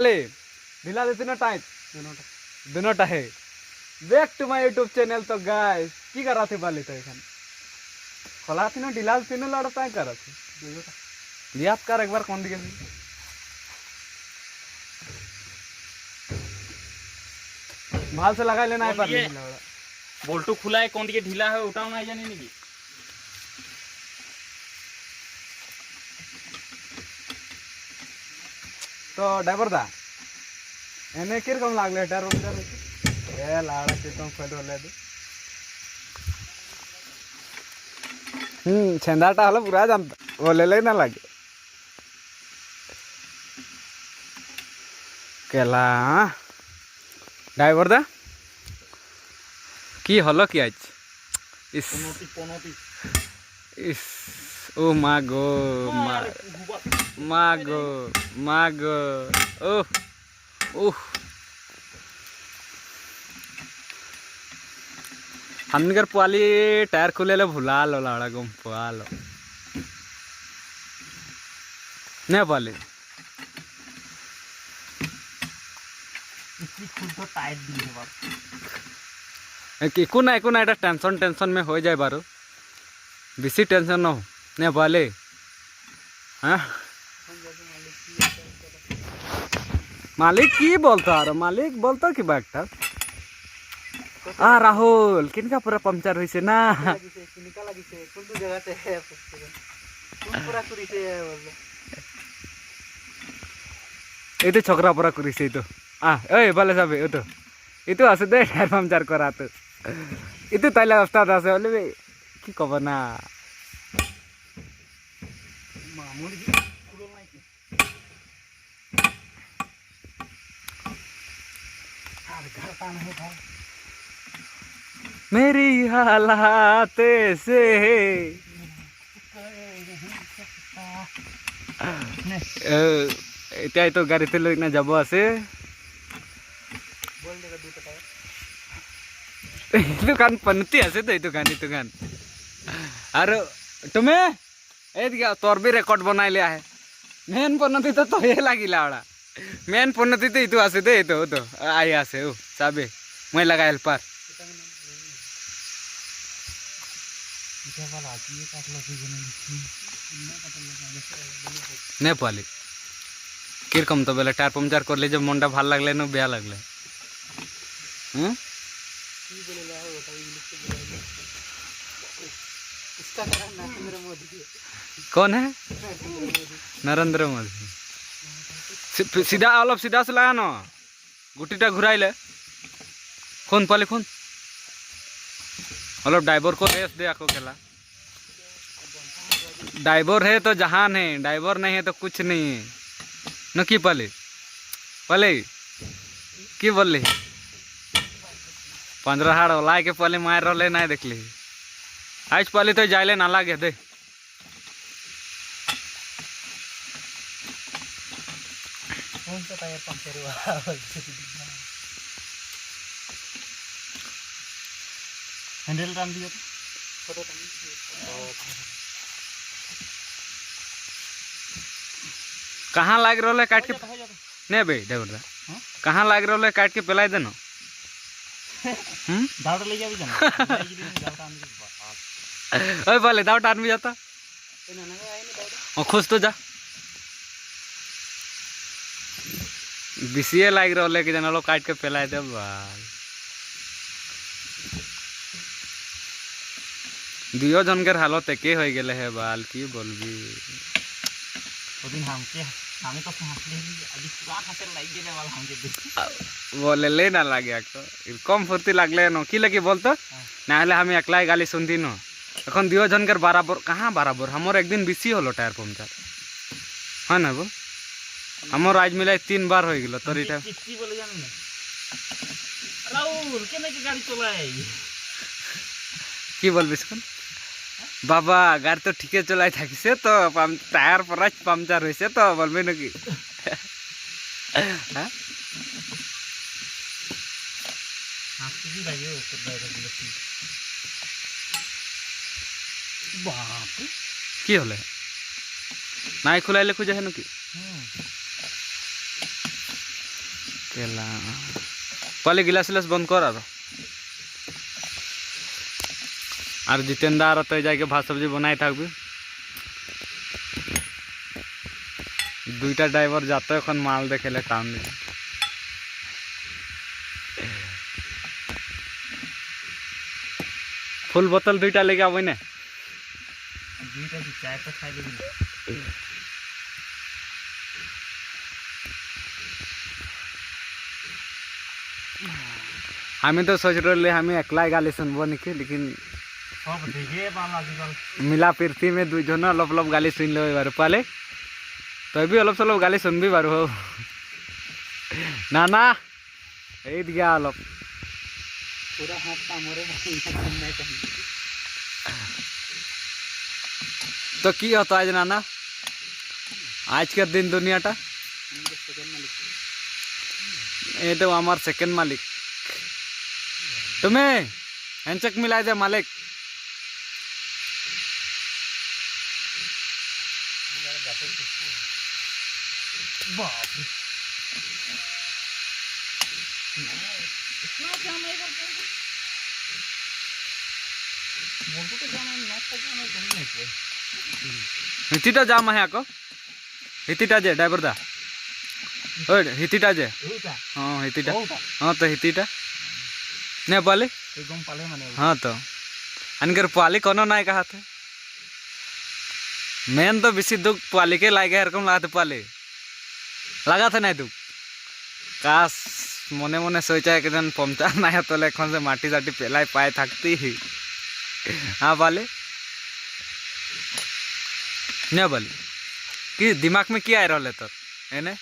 ले ढीला देती ना टाइट दोनों है back to my YouTube channel. तो गाइस की करा थे बाले तो एखन खोला थी ना ढीला तीनों लड़ा टाइट करा थे याद कर एक बार कौन दिखे भाल से लगा लेना है पर बोल्टू खुला है कौन दिखे ढीला है उठाओ ना जाने नहीं तो ड्राइवर दा एने किरकम लागले टायर पंचर ए लाड़ा किरकम फेल होले दे छेंदाटा हलो पूरा जानता बोले ले ना लगे केला ड्राइवर दा की हलो की आज इस इस ओ मागो मागो मागो ओह ओह हमनिकर पुआली टायर खुले भुला लो लाड़ा गुम पुआ लो नहीं पुआली एकू ना एटा टेंशन टेंशन में हो जाए बारो बेसी टेंशन न हो नहीं पुआली हाँ मालिक की बोलता अरे मालिक बोलता कि बागटा राहुल किनका पूरा पंचर हुई से ना ये तो छोकरा पूरा करी से तो ए भले सब ये तो आसे दे टायर पंचर करा तो ये तो ताइला उस्ताद आसे बोले की खबर ना मेरी हालात से इतना तो गाड़ी ते लोग ना जब आसे दुकान पनती आसे तो दुकान अरे तुम्हें ए दिया तोर भी रिकॉर्ड बना लिया है मेन पन्नती तो ये लगी लाड़ा मेन पन्नती तो इतु आसे दे तो आई आसे ओ साबे मैं लगा हेल्पर नहीं पाली किरकम तो बेले टायर पंचर कर ले जब मंडा भाल लगले न बेया लगले कौन है नरेंद्र मोदी सीधा अलग सीधा से लगा ना गुटीटा घुराइले कौन पाले कौन अलग ड्राइवर को रेस दे आको केला ड्राइवर है तो जहान है ड्राइवर नहीं है तो कुछ नहीं है न की पाले की बोल 15 हाड़ ला के पहले मार रहे ना देख ली आज पहले तो जाइले ना लागे दे हैंडल टान दिया कहाँ लाग रहा है काट के नहीं भाई ड्राइवर कहाँ लाग रहा है काट के पेलाई देना दावटा ले जा भी जाना ओए बोले दावटा आदमी जाता खुश तो जा बीसीए लाग रहा है कि जना लोग काट के पेलाई दे बाल दियो जनकर हालत एके हो गए है बाल की बोलबी हमें तो अभी पूरा खातिर लाग गेले वाला हमके बोले ले ना लागे कम फुर्ती लागले न की लगी बोलतो ना हले हम एकलाई गाली सुनती न এখন दियो जनकर बराबर कहाँ बराबर हमर एक दिन बेसी हलो टायर पंचर है ना वो हमर आज मिलाई 3 बार हो गेलो तोर इटा की बोले जान ना राहुल केने के गाड़ी चलाए की बोलबिस कोन बाबा गाड़ी तो ठीके चलाई থাকিছে তো টায়ার পরাজ পাংচার হইছে তো বলবে নাকি হ্যাঁ আপনি কি লাগে ওপর বাইরে দিলে বাপ কি হলে নাই খোলাইলে খুঁজে হেন কি केला पाले गिलास गिलास बंद कर और जितेंद्र तो जाके भात सब्जी बनाए থাকবি दुईटा ड्राइवर जाते এখন माल देखेले टाउन में फुल बोतल दुईटा लेके आबे ने दुईटा की चाय तो खाई लेबी हमें तो सोच रहे हमें अकेला गाली सुनबो निके लेकिन सब देखे वाला आजकल मिला पीरती में दुई जन अलप अलप गाली सुन लो बार पाले तो भी अलप सलप गाली सुनबी बार हो ना ना ईद गया अलप पूरा हाथ कामरे नहीं चाहिए तो की होता आज नाना आज के दिन दुनियाटा ये तो हमार सेकंड मालिक तुम्हें हैंचक मिला दे मालिक बाप रे इतना जाम है इधर बोलते तो जाम है नॉट तो जाम है कहीं नहीं कोई हितीटा जाम है आको हितीटा जे ड्राइवर दा ओए हितीटा जे होता हां हितीटा होता हां तो हितीटा ने पाले एकदम पाले माने हां तो अनकर पाली कोनो नाय कहा थे मेन तो बेसी दुख पाली के लागे एरकम लागत पाले लगा था नहीं दुख काश मने मने सोचा है कि जन पंचर ना है तो एखन से माटी साटी पेलाई पाए थकती ही हाँ पाले ने बोले कि दिमाग में क्या आ रहा है तो एने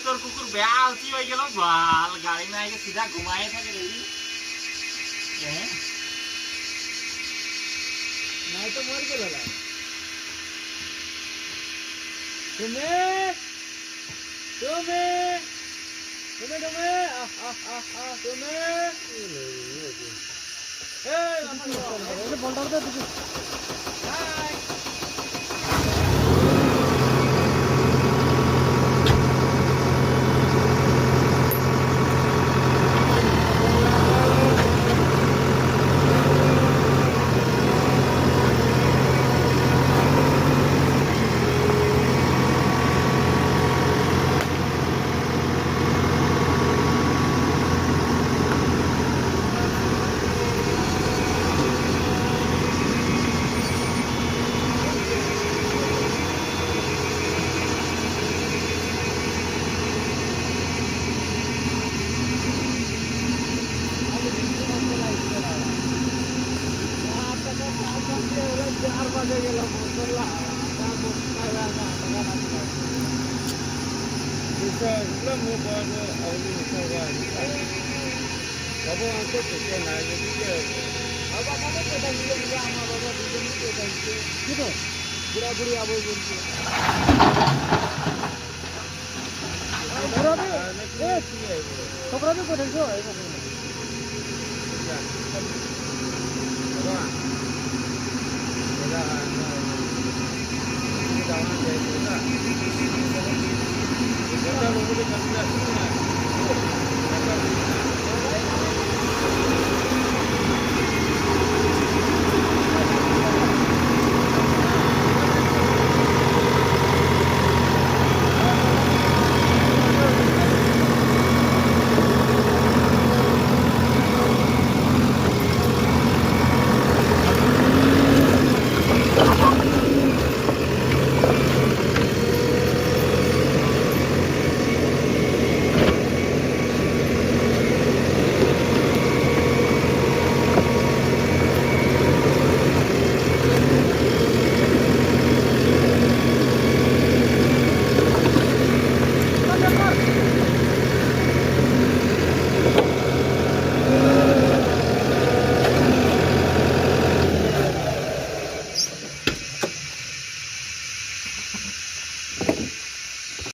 तोर कुकुर ब्यालती हो गेलो बाल गाड़ी में आके सीधा घुमाए था के रही हैं नहीं तो मर गेलो ला तुम्हें ए बोल्डर दे तुझे हाय